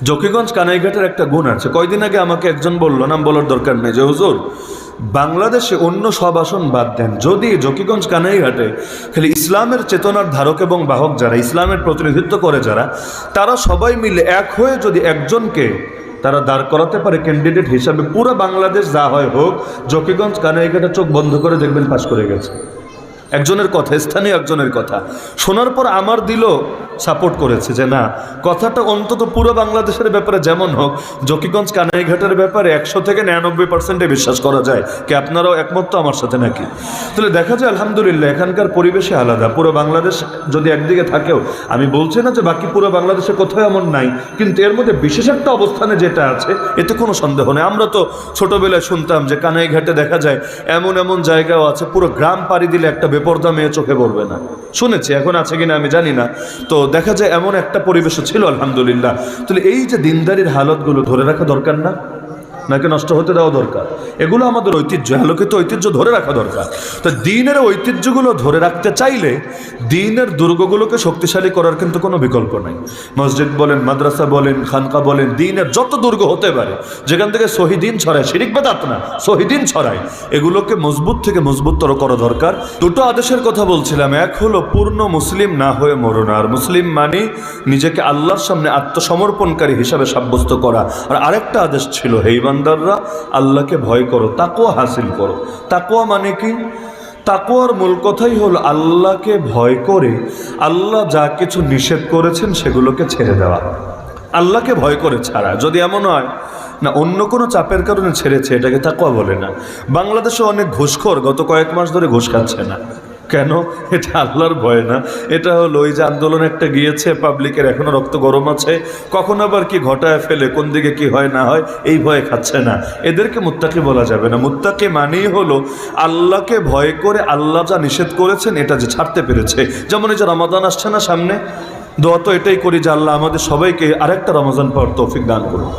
জকিগঞ্জ কানাইঘাটের একটা গুণ আছে। কয়দিন আগে আমাকে একজন বলল, নাম বলার দরকার নেই, যে হুজুর বাংলাদেশে অন্য সব আসন বাদ দেন, যদি জকিগঞ্জ কানাইঘাটে খালি ইসলামের চেতনার ধারক এবং বাহক যারা, ইসলামের প্রতিনিধিত্ব করে যারা, তারা সবাই মিলে এক হয়ে যদি একজনকে তারা দাঁড় করাতে পারে ক্যান্ডিডেট হিসাবে, পুরো বাংলাদেশ যা হয় হোক, জকিগঞ্জ কানাইঘাটে চোখ বন্ধ করে দেখবেন পাশ করে গেছে। একজনের কথা, স্থানীয় একজনের কথা শোনার পর আমার দিলও সাপোর্ট করেছে যে না, কথাটা অন্তত পুরো বাংলাদেশের ব্যাপারে যেমন হোক, জকিগঞ্জ কানাইঘাটের ব্যাপারে 100 থেকে 99% বিশ্বাস করা যায়। কি আপনারাও একমত তো আমার সাথে নাকি? তাহলে দেখা যায় আলহামদুলিল্লাহ এখানকার পরিবেশে আলাদা। পুরো বাংলাদেশ যদি একদিকে থাকেও, আমি বলছি না যে বাকি পুরো বাংলাদেশে কোথাও এমন নাই, কিন্তু এর মধ্যে বিশেষ একটা অবস্থানে যেটা আছে এতে কোনো সন্দেহ নেই। আমরা তো ছোটবেলায় শুনতাম যে কানাইঘাটে দেখা যায় এমন এমন জায়গাও আছে, পুরো গ্রাম পাড়ি দিলে একটা বেপরদা মেয়ে চোখে পড়বে না। শুনেছি, এখন আছে কিনা আমি জানি না। তো দেখা যায় এমন একটা পরিবেশও ছিল আলহামদুলিল্লাহ। তাহলে এই যে দিনদারির হালতগুলো ধরে রাখা দরকার না, নাকি নষ্ট হতে দেওয়া দরকার? এগুলো আমাদের ঐতিহ্য, আলোকিত ঐতিহ্য ধরে রাখা দরকার। তো দিনের ঐতিহ্যগুলো ধরে রাখতে চাইলে দিনের দুর্গগুলোকে শক্তিশালী করার কিন্তু কোনো বিকল্প নাই। মসজিদ বলেন, মাদ্রাসা বলেন, খানকা বলেন, দিনের যত দুর্গ হতে পারে, যেখান থেকে শহীদিন ছড়ায়, শিরিক বেদাত না, শহীদিন ছড়ায়, এগুলোকে মজবুত থেকে মজবুততর করা দরকার। দুটো আদেশের কথা বলছিলাম, এক হলো পূর্ণ মুসলিম না হয়ে মরো না। আর মুসলিম মানে নিজেকে আল্লাহর সামনে আত্মসমর্পণকারী হিসাবে সাব্যস্ত করা। আর আরেকটা আদেশ ছিল, হেই বান্দাররা আল্লাহকে ভয় করো, তাকওয়া হাসিল করো। তাকওয়া মানে কি? তাকওয়ার মূল কথাই হলো আল্লাহকে ভয় করে আল্লাহ যা কিছু নিষেধ করেছেন সেগুলোকে ছেড়ে দেওয়া। আল্লাহকে ভয় করে ছাড়া। যদি এমন হয় না অন্য কোনো চাপের কারণে ছেড়েছে, এটাকে তাকওয়া বলে না। বাংলাদেশে অনেক ঘুষখোর গত কয়েক মাস ধরে ঘুষ খাচ্ছে না কেন? এটা আল্লাহর ভয় না, এটা হলো ওই যে আন্দোলন একটা গিয়েছে, পাবলিকের এখনো রক্ত গরম আছে, কখন আবার কি ঘটায় ফেলে, কোন দিকে কি হয় না হয়, এই ভয়ে খাচ্ছে না। এদেরকে মুত্তাকি বলা যাবে না। মুত্তাকি মানেই হলো আল্লাহকে ভয় করে আল্লাহ যা নিষেধ করেছেন এটা যে ছাড়তে পেরেছে। যেমন এই যে রমাদান আসছে না সামনে, দোয়া তো এটাই করি যে আল্লাহ আমাদের সবাইকে আরেকটা রমজান পাওয়ার তৌফিক দান করুন।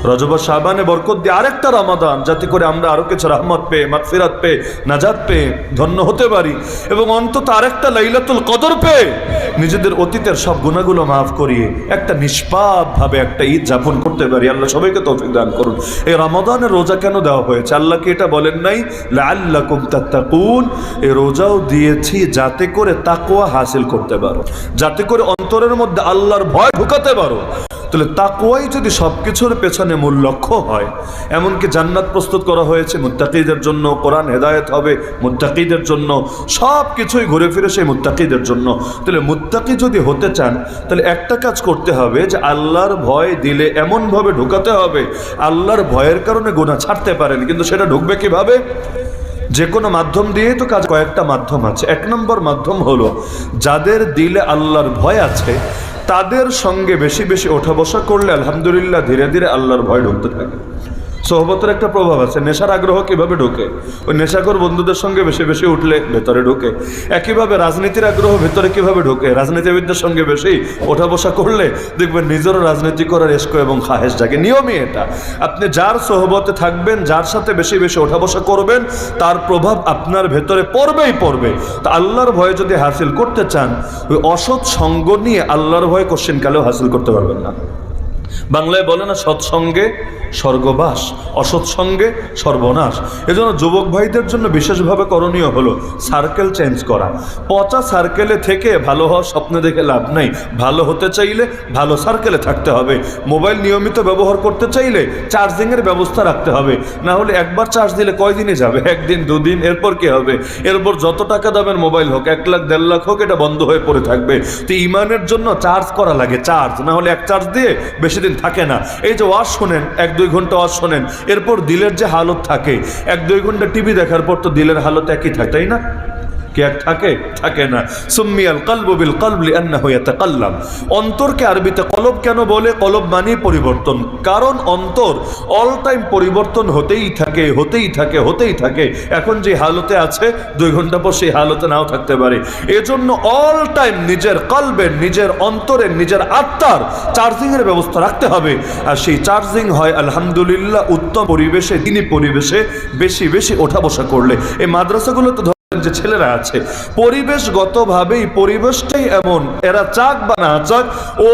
রজব আর শাবানে বরকত দিয়ে আরেকটা রমাদান, যাতে করে আমরা আরও কিছু রহমত পেয়ে, মাগফিরাত পেয়ে, নাজাত পেয়ে ধন্য হতে পারি, এবং অন্তত আরেকটা লাইলাতুল কদর পেয়ে নিজেদের অতীতের সব গুনাহগুলো মাফ করিয়ে একটা নিষ্পাপভাবে একটা ঈদ যাপন করতে পারি। আল্লাহ সবাইকে তৌফিক দান করুন। এই রমাদানের রোজা কেন দেওয়া হয়েছে? আল্লাহকে এটা বলেন নাই লাআল্লাকুম তাত্তাকুন? এই রোজাও দিয়েছি যাতে করে তাকওয়া হাসিল করতে পারো, যাতে করে অন্তরের মধ্যে আল্লাহর ভয় ঢুকাতে পারো। তাহলে তাকওয়াই যদি সবকিছুর পেছনে মূল লক্ষ্য হয়, এমনকি জান্নাত প্রস্তুত করা হয়েছে মুত্তাকিদের জন্য, কোরআন হেদায়েত হবে মুত্তাকিদের জন্য, সব কিছুই ঘুরে ফিরে সেই মুত্তাকিদের জন্য। তাহলে মুত্তাকি যদি হতে চান, তাহলে একটা কাজ করতে হবে যে আল্লাহর ভয় দিলে এমনভাবে ঢুকাতে হবে আল্লাহর ভয়ের কারণে গুনাহ ছাড়তে পারেন। কিন্তু সেটা ঢুকবে কিভাবে? যে কোনো মাধ্যম দিয়েই তো কাজ। কয়েকটা মাধ্যম আছে। এক নম্বর মাধ্যম হলো যাদের দিলে আল্লাহর ভয় আছে তাদের সঙ্গে বেশি বেশি ওঠা বসা করলে আলহামদুলিল্লাহ ধীরে ধীরে আল্লাহর ভয় ঢুকতে থাকে। সোহবতের একটা প্রভাব আছে। নেশার আগ্রহ কিভাবে ঢোকে? ওই নেশাখোর বন্ধুদের সঙ্গে বেশি বেশি উঠলে ভেতরে ঢোকে। একইভাবে রাজনীতির আগ্রহ ভেতরে কিভাবে ঢোকে? রাজনীতিবিদদের সঙ্গে বেশি ওঠা বসা করলে দেখবেন নিজেরও রাজনীতি করার এশক এবং খাহেশ জাগে। নিয়মই এটা। আপনি যার সোহবতে থাকবেন, যার সাথে বেশি বেশি ওঠা বসা করবেন, তার প্রভাব আপনার ভেতরে পড়বেই পড়বে। তা আল্লাহর ভয় যদি হাসিল করতে চান, ওই অসৎ সঙ্গ নিয়ে আল্লাহর ভয় কোশ্চিনকালেও হাসিল করতে পারবেন না। বাংলায় বলে না সৎসঙ্গে স্বর্গবাস, অসৎ সঙ্গে সর্বনাশ। এজন্য যুবক ভাইদের জন্য বিশেষভাবে করণীয় হলো সার্কেল চেঞ্জ করা। পচা সার্কেলে থেকে ভালো হওয়ার স্বপ্ন দেখে লাভ নাই। ভালো হতে চাইলে ভালো সার্কেলে থাকতে হবে। মোবাইল নিয়মিত ব্যবহার করতে চাইলে চার্জিংয়ের ব্যবস্থা রাখতে হবে। না হলে একবার চার্জ দিলে কয়দিনই যাবে? একদিন, দুদিন, এরপর কি হবে? এরপর যত টাকা দামের মোবাইল হোক, 1 লাখ 1.5 লাখ হোক, এটা বন্ধ হয়ে পড়ে থাকবে। তো ইমানের জন্য চার্জ করা লাগে, চার্জ না হলে এক চার্জ দিয়ে বেশি দিন থাকে না। এই যে ওয়াজ শোনেন, 1-2 ঘন্টা ওয়াজ শোনেন, এরপর দিলের যে হালত থাকে, 1-2 ঘন্টা টিভি দেখার পর তো দিলের হালত একই থাকে, তাই না? কি এক থাকে? থাকে না। সুম্মিয়াল কলবু বিল কলব লিআন্নাহু ইয়াতাকাল্লাম। অন্তরকে আরবিতে কলব কেন বলে? কলব মানে পরিবর্তন। কারণ অন্তর অল টাইম পরিবর্তন হতেই থাকে, হতেই থাকে, হতেই থাকে। এখন যে হালতে আছে 2 ঘন্টা পর সেই হালতে নাও থাকতে পারে। এজন্য অল টাইম নিজের কলবের, নিজের অন্তরের, নিজের আত্মার চার্জিংয়ের ব্যবস্থা রাখতে হবে। আর সেই চার্জিং হয় আলহামদুলিল্লাহ উত্তম পরিবেশে, দিনী পরিবেশে বেশি বেশি ওঠা বসা করলে। এই মাদ্রাসাগুলো তো যে ছেলেরা আছে, পরিবেশগতভাবেই পরিবেশটাই এমন, এরা চাক বা না চাক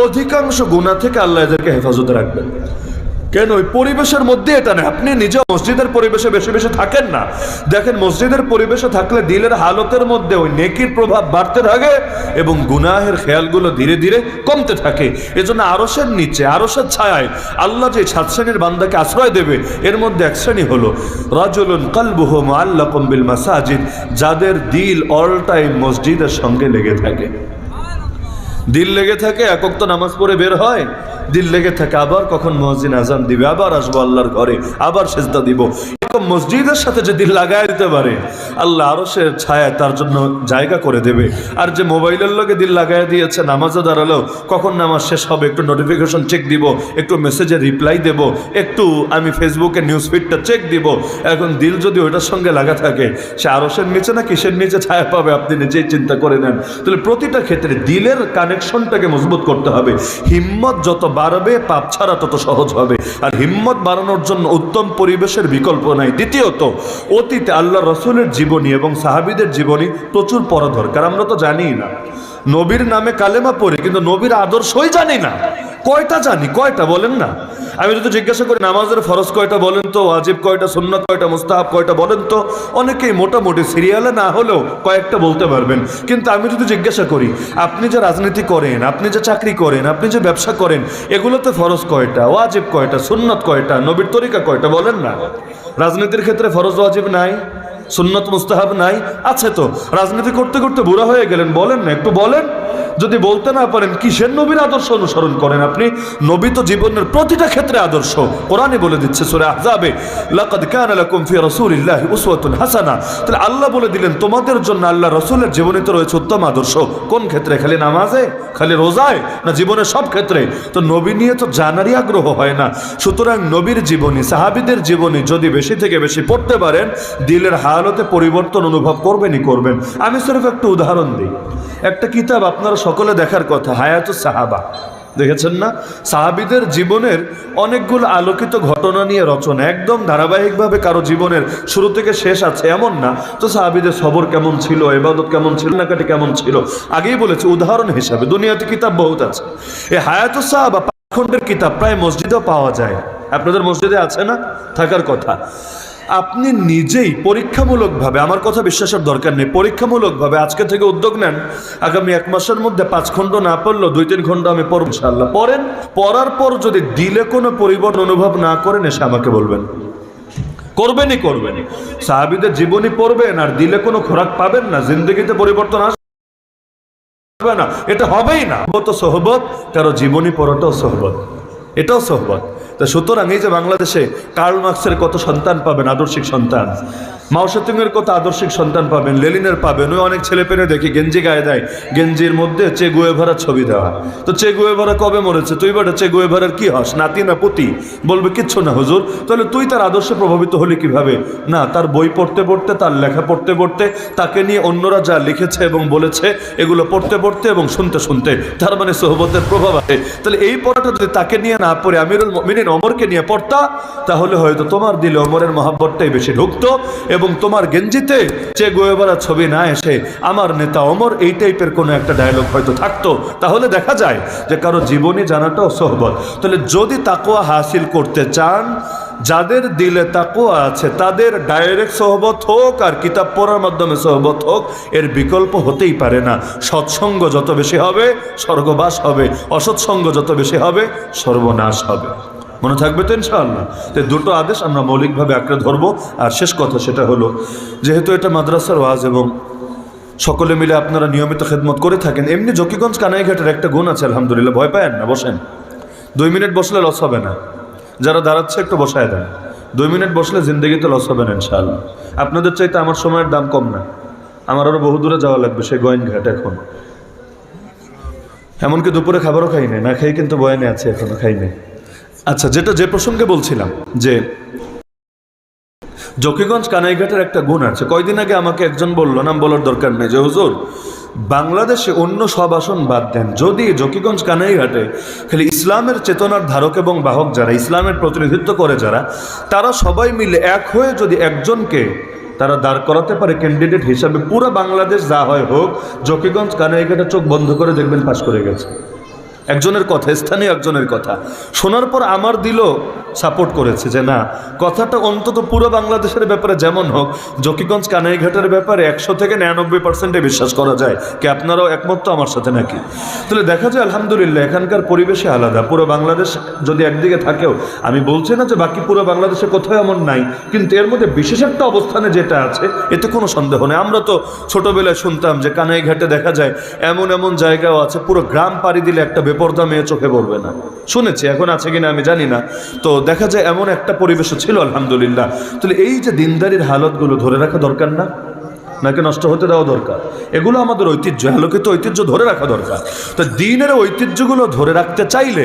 অধিকাংশ গুনাহ থেকে আল্লাহ এদেরকে হেফাজতে রাখবেন। কেন? ওই পরিবেশের মধ্যে এটা না। আপনি নিজে মসজিদের পরিবেশে বেশি বেশি থাকেন না, দেখেন মসজিদের পরিবেশে থাকলে দিলের হালতের মধ্যে ওই নেকির প্রভাব বাড়তে থাকে এবং গুনাহের খেয়ালগুলো ধীরে ধীরে কমতে থাকে। এজন্য আরশের নিচে, আরশের ছায়ায় আল্লাহ যে 7 শ্রেণীর বান্দাকে আশ্রয় দেবে, এর মধ্যে এক শ্রেণী হলো রাজুলুন কলবুহু মুআল্লাকুম বিল মাসাজিদ, যাদের দিল অল টাইম মসজিদের সঙ্গে লেগে থাকে। দিল লেগে থাকে, এক ওয়াক্ত নামাজ পড়ে বের হয়, দিল লেগে থাকে আবার কখন মুয়াজ্জিন আযান দিবে, আবার আসবো আল্লাহর ঘরে, আবার সিজদা দিব। এরকম মসজিদের সাথে যে দিল লাগায় দিতে পারে, আল্লাহ আরশের ছায়া তার জন্য জায়গা করে দেবে। আর যে মোবাইলের লগে দিল লাগায় দিয়েছে, নামাজে দাঁড়ালো, কখন নামাজ শেষ হবে, একটু নোটিফিকেশন চেক দিব, একটু মেসেজে রিপ্লাই দেব, একটু আমি ফেসবুকে নিউজ ফিডটা চেক দিব, এখন দিল যদি ওইটার সঙ্গে লাগা থাকে, সে আরশের নিচে না কিসের নিচে ছায়া পাবে আপনি নিজেই চিন্তা করে নেন। তাহলে প্রতিটা ক্ষেত্রে দিলের কানেকশনটাকে মজবুত করতে হবে। হিম্মত যত বাড়বে, পাপ ছাড়া তত সহজ হবে। আর হিম্মত বাড়ানোর জন্য উত্তম পরিবেশের বিকল্প নাই। দ্বিতীয়ত, অতীতে আল্লাহ রসুলের জীবনী এবং সাহাবীদের জীবনী প্রচুর পড়া দরকার। আমরা তো জানি না, নবীর নামে কালেমা পড়ি কিন্তু নবীর আদর্শই জানি না। কয়টা জানি? কয়টা বলেন না? আমি যদি জিজ্ঞাসা করি নামাজের ফরজ কয়টা বলেন তো, ওয়াজিব কয়টা, সুন্নাত কয়টা, মুস্তাহাব কয়টা বলেন তো, অনেকেই মোটামুটি সিরিয়ালে না হলেও কয়েকটা বলতে পারবেন। কিন্তু আমি যদি জিজ্ঞাসা করি আপনি যে রাজনীতি করেন, আপনি যে চাকরি করেন, আপনি যে ব্যবসা করেন, এগুলোতে ফরজ কয়টা, ওয়াজিব কয়টা, সুন্নাত কয়টা, নবীর তরিকা কয়টা বলেন না? রাজনীতির ক্ষেত্রে ফরজ ওয়াজিব নাই, সুন্নাত মুস্তাহাব নাই? আছে তো। রাজনীতি করতে করতে বুড়া হয়ে গেলেন, বলেন না, একটু বলেন। যদি বলতে না পারেন, কিসের নবীর আদর্শ অনুসরণ করেন আপনি? নবী তো জীবনের প্রতিটা ক্ষেত্রে আদর্শ। কোরআনে বলে দিচ্ছে সূরা আহজাবে, লাকাদ কানা লাকুম ফি রাসূলিল্লাহি উসওয়াতুন হাসানা। তাহলে আল্লাহ বলে দিলেন তোমাদের জন্য আল্লাহ রাসূলের জীবনীতে রয়েছে উত্তম আদর্শ। কোন ক্ষেত্রে? খালি নামাজে, খালি রোজায়, না জীবনের সব ক্ষেত্রে? তো নবী নিয়ে তো জানারই আগ্রহ হয় না। সুতরাং নবীর জীবনী, সাহাবীদের জীবনী যদি বেশি থেকে বেশি পড়তে পারেন, দিলের হালতে পরিবর্তন অনুভব করবেনই করবেন। আমি সির্ফ একটা উদাহরণ দিই। একটা কিতাব আপনারা সকলে দেখার কথা, হায়াতুস সাহাবা, দেখেছেন না? সাহাবীদের জীবনের অনেকগুলো আলোকিত ঘটনা নিয়ে রচনা, একদম ধারাবাহিকভাবে কারো জীবনের শুরু থেকে শেষ আছে এমন না। তো সাহাবীদের সবর কেমন ছিল, ইবাদত কেমন ছিল, নাকাটি কেমন ছিল, আগেই বলেছে উদাহরণ হিসাবে। দুনিয়াতে কিতাব বহুত আছে। এই হায়াতুস সাহাবা 5 খণ্ডের কিতাব প্রায় মসজিদেও পাওয়া যায়। আপনাদের মসজিদে আছে না? থাকার কথা। আপনি নিজেই পরীক্ষামূলকভাবে, আমার কথা বিশ্বাসের দরকার নেই, পরীক্ষামূলকভাবে আজকে থেকে উদ্যোগ নেন, আগামী 1 মাসের মধ্যে 5 খণ্ড না পড়লেও 2-3 খণ্ড আমি পড়ব ইনশাআল্লাহ। পড়েন, পড়ার পর যদি দিলে কোনো পরিবর্তন অনুভব না করেন, এসে আমাকে বলবেন। করবেনই করবেনই। সাহাবীদের জীবনী পড়বেন আর দিলে কোনো খোরাক পাবেন না, জিন্দগিতে পরিবর্তন আসবে না, এটা হবেই না। তো সোহবত, কারো জীবনী পড়াটাও সোহবত, এটাও সোহবত। তা সুতরাং এই যে বাংলাদেশে কার্ল মার্কসের কত সন্তান পাবেন, আদর্শিক সন্তান, মাও সেতুংয়ের কত আদর্শিক সন্তান পাবেন, লেনিনের পাবেন। ওই অনেক ছেলে পেলে দেখি গেঞ্জি গায়ে দেয়, গেঞ্জির মধ্যে চে গুয়েভারার ছবি দেওয়া। তো চে গুয়েভারা কবে মরেছে? তুই বেটা চে গুয়েভারার কি হস, নাতি না পুতি? বলবে কিচ্ছু না হুজুর। তাহলে তুই তার আদর্শে প্রভাবিত হলি কিভাবে? না, তার বই পড়তে পড়তে, তার লেখা পড়তে পড়তে, তাকে নিয়ে অন্যরা যা লিখেছে এবং বলেছে এগুলো পড়তে পড়তে এবং শুনতে শুনতে, তার মানে সোহবতের প্রভাব আছে। তাহলে এই পড়াটা যদি তাকে নিয়ে না পড়ে আমিরুল মুমিনিন ওমরকে নিয়ে পড়তা, তাহলে হয়তো তোমার দিলে ওমরের মহব্বতটাই বেশি ঢুকতো এবং তোমার গেঞ্জিতে চে গুয়েভারা ছবি না এসে আমার নেতা ওমর, এই টাইপের কোনো একটা ডায়লগ হয়তো থাকতো। তাহলে দেখা যায় যে কারো জীবনী জানাটাও সোহবত। তাহলে যদি তাকওয়া হাসিল করতে চান, যাদের দিলে তাকওয়া আছে তাদের ডাইরেক্ট সোহবত হোক আর কিতাব পড়ার মাধ্যমে সোহবত হোক, এর বিকল্প হতেই পারে না। সৎসঙ্গ যত বেশি হবে স্বর্গবাস হবে, অসৎসঙ্গ যত বেশি হবে সর্বনাশ হবে। মনে থাকবে তো ইনশাআল্লাহ? তো দুটো আদেশ আমরা মৌলিকভাবে আঁকড়ে ধরবো। আর শেষ কথা সেটা হলো, যেহেতু এটা মাদ্রাসার ওয়াজ এবং সকলে মিলে আপনারা নিয়মিত খেদমত করে থাকেন, এমনি জকিগঞ্জ কানাইঘাটের একটা গুণ আছে আলহামদুলিল্লাহ। ভয় পায়েন না, বসেন। 2 মিনিট বসলে লস হবে না। যারা দাঁড়াচ্ছে একটু বসায় দেন। 2 মিনিট বসলে জিন্দগিতে লস হবে না ইনশাআল্লাহ। আপনাদের চাইতে আমার সময়ের দাম কম না, আমার আরও বহু দূরে যাওয়া লাগবে, সেই গোয়েনঘাট। এখন এমনকি দুপুরে খাবারও খাই নাই, না খাই কিন্তু বয়ানে আছে, এখনো খাই নাই। আচ্ছা, যে প্রসঙ্গে বলছিলাম যে জকিগঞ্জ কানাইঘাটের একটা গুণ আছে। কয়দিন আগে আমাকে একজন বলল, নাম বলার দরকার নেই, যে হুজুর বাংলাদেশে অন্য সব আসন বাদ দেন, যদি জকিগঞ্জ কানাইঘাটে খালি ইসলামের চেতনার ধারক এবং বাহক যারা, ইসলামের প্রতিনিধিত্ব করে যারা, তারা সবাই মিলে এক হয়ে যদি একজনকে তারা দাঁড় করাতে পারে ক্যান্ডিডেট হিসাবে, পুরো বাংলাদেশ যা হয় হোক, জকিগঞ্জ কানাইঘাটা চোখ বন্ধ করে দেখবেন পাশ করে গেছে। একজনের কথা, স্থানীয় একজনের কথা শোনার পর আমার দিলও সাপোর্ট করেছে যে না, কথাটা অন্তত পুরো বাংলাদেশের ব্যাপারে যেমন হোক, জকিগঞ্জ কানাইঘাটের ব্যাপারে 100 থেকে 99% বিশ্বাস করা যায়। কি আপনারাও একমত তো আমার সাথে নাকি? তাহলে দেখা যায় আলহামদুলিল্লাহ এখানকার পরিবেশে আলাদা। পুরো বাংলাদেশ যদি একদিকে থাকেও, আমি বলছি না যে বাকি পুরো বাংলাদেশে কোথাও এমন নাই, কিন্তু এর মধ্যে বিশেষ একটা অবস্থানে যেটা আছে এতে কোনো সন্দেহ নেই। আমরা তো ছোটবেলায় শুনতাম যে কানাইঘাটে দেখা যায় এমন এমন জায়গাও আছে পুরো গ্রাম পাড়ি দিলে একটা বেপরদা মেয়ে চোখে পড়বে না, শুনেছি, এখন আছে কিনা আমি জানি না। তো দেখা যায় এমন একটা পরিবেশও ছিল আলহামদুলিল্লাহ। তাহলে এই যে দিনদারির হালতগুলো ধরে রাখা দরকার না, নাকি নষ্ট হতে দেওয়া দরকার? এগুলো আমাদের ঐতিহ্য, আলোকিত ঐতিহ্য ধরে রাখা দরকার। তো দিনের ঐতিহ্যগুলো ধরে রাখতে চাইলে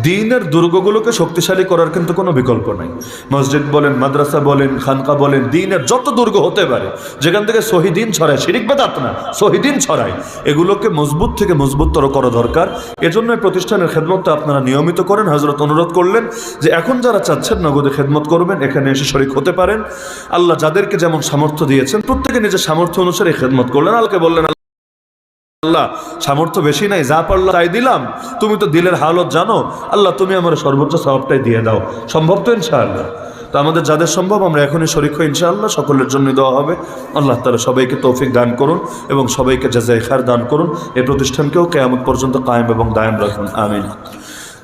দিনের দুর্গগুলোকে শক্তিশালী করার কিন্তু কোনো বিকল্প নাই। মসজিদ বলেন, মাদ্রাসা বলেন, খানকা বলেন, দিনের যত দুর্গ হতে পারে যেখান থেকে শহীদিন ছড়ায়, শিরিক বেদাত না, শহীদিন ছড়ায়, এগুলোকে মজবুত থেকে মজবুততর করা দরকার। এজন্য প্রতিষ্ঠানের খেদমতটা আপনারা নিয়মিত করেন। হযরত অনুরোধ করলেন যে এখন যারা চাচ্ছেন নগদে খেদমত করবেন, এখানে এসে শরীক হতে পারেন। আল্লাহ যাদেরকে যেমন সামর্থ্য দিয়েছেন প্রত্যেকে নিজের সামর্থ্য অনুসারে খেদমত করলেন। আল্লাহকে বললেন, আল্লাহ সামর্থ্য বেশি নাই, যা পারলাম তাই দিলাম, তুমি তো দিলের হালত জানো, আল্লাহ তুমি আমার সর্বোচ্চ সওয়াবটাই দিয়ে দাও। সম্ভব তো ইনশাআল্লাহ? তো আমাদের যাদের সম্ভব আমরা এখনই শরীক হই ইনশাআল্লাহ, সকলের জন্য দেওয়া হবে। আল্লাহ তাআলা সবাইকে তৌফিক দান করুন এবং সবাইকে জাযায়ে খায়র দান করুন। এই প্রতিষ্ঠানকেও কিয়ামত পর্যন্ত কায়েম এবং দায়েম রাখুন, আমিন।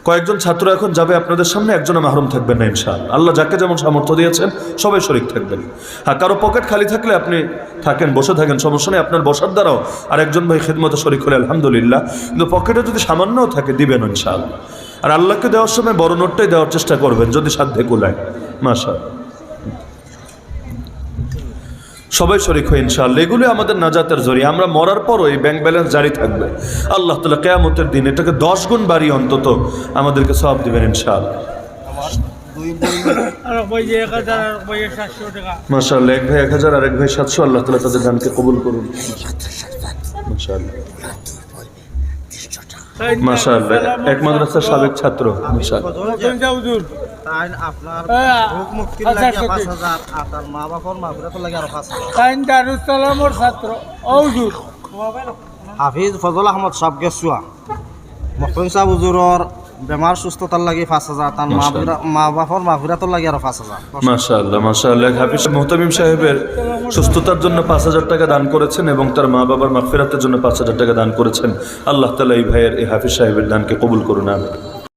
কয়েকজন ছাত্র এখন যাবে আপনাদের সামনে, একজনে মাহরুম থাকবেন না ইনশাআল্লাহ। আল্লাহ যাকে যেমন সামর্থ্য দিয়েছেন সবাই শরীক থাকবেন। হ্যাঁ, কারো পকেট খালি থাকলে আপনি থাকেন, বসে থাকেন, সমস্যা নেই। আপনার বসার দ্বারাও আরেকজন ভাই খেদমতে শরীক হলে আলহামদুলিল্লাহ। কিন্তু পকেটে যদি সামান্যও থাকে দিবেন ইনশাআল্লাহ। আর আল্লাহকে দেওয়ার সময় বড় নোটটাই দেওয়ার চেষ্টা করবেন যদি সাধ্যে কুলায়। মাশাআল্লাহ, সবাই শরীক হয়ে ইনশাআল্লাহ। এগুলো আমাদের নাজাতের জরিয়া। আমরা মরার পরও এই ব্যাংক ব্যালেন্স জারি থাকবে। আল্লাহ তাআলা কিয়ামতের দিন এটাকে 10 গুণ বাড়িয়ে অন্তত আমাদেরকে সওয়াব দিবেন ইনশাআল্লাহ। মাশাআল্লাহ, এক ভাই 1000 আর এক ভাই 700। আল্লাহ তাআলা তাদের দানকে কবুল করুন মাশাআল্লাহ। মাশাআল্লাহ, এক মাদ্রাসার সাবেক ছাত্র। হাফিজ ফজল আহমদ সাহেব গেছুয়া মহসিন সাহেব হুজুরর বেমার সুস্থতার লাগি 5000, তার মা বাপর মাগফিরাতর লাগি আরো 5000। মাশাআল্লাহ, মাশাআল্লাহ। হাফিজ মুহতামিম সাহেবের সুস্থতার জন্য 5000 টাকা দান করেছেন এবং তার মা বাবার মাগফিরাতের জন্য 5000 টাকা দান করেছেন। আল্লাহ তাআলা এই ভাইয়ের, এই হাফিজ সাহেবের দানকে কবুল করুন, আমিন।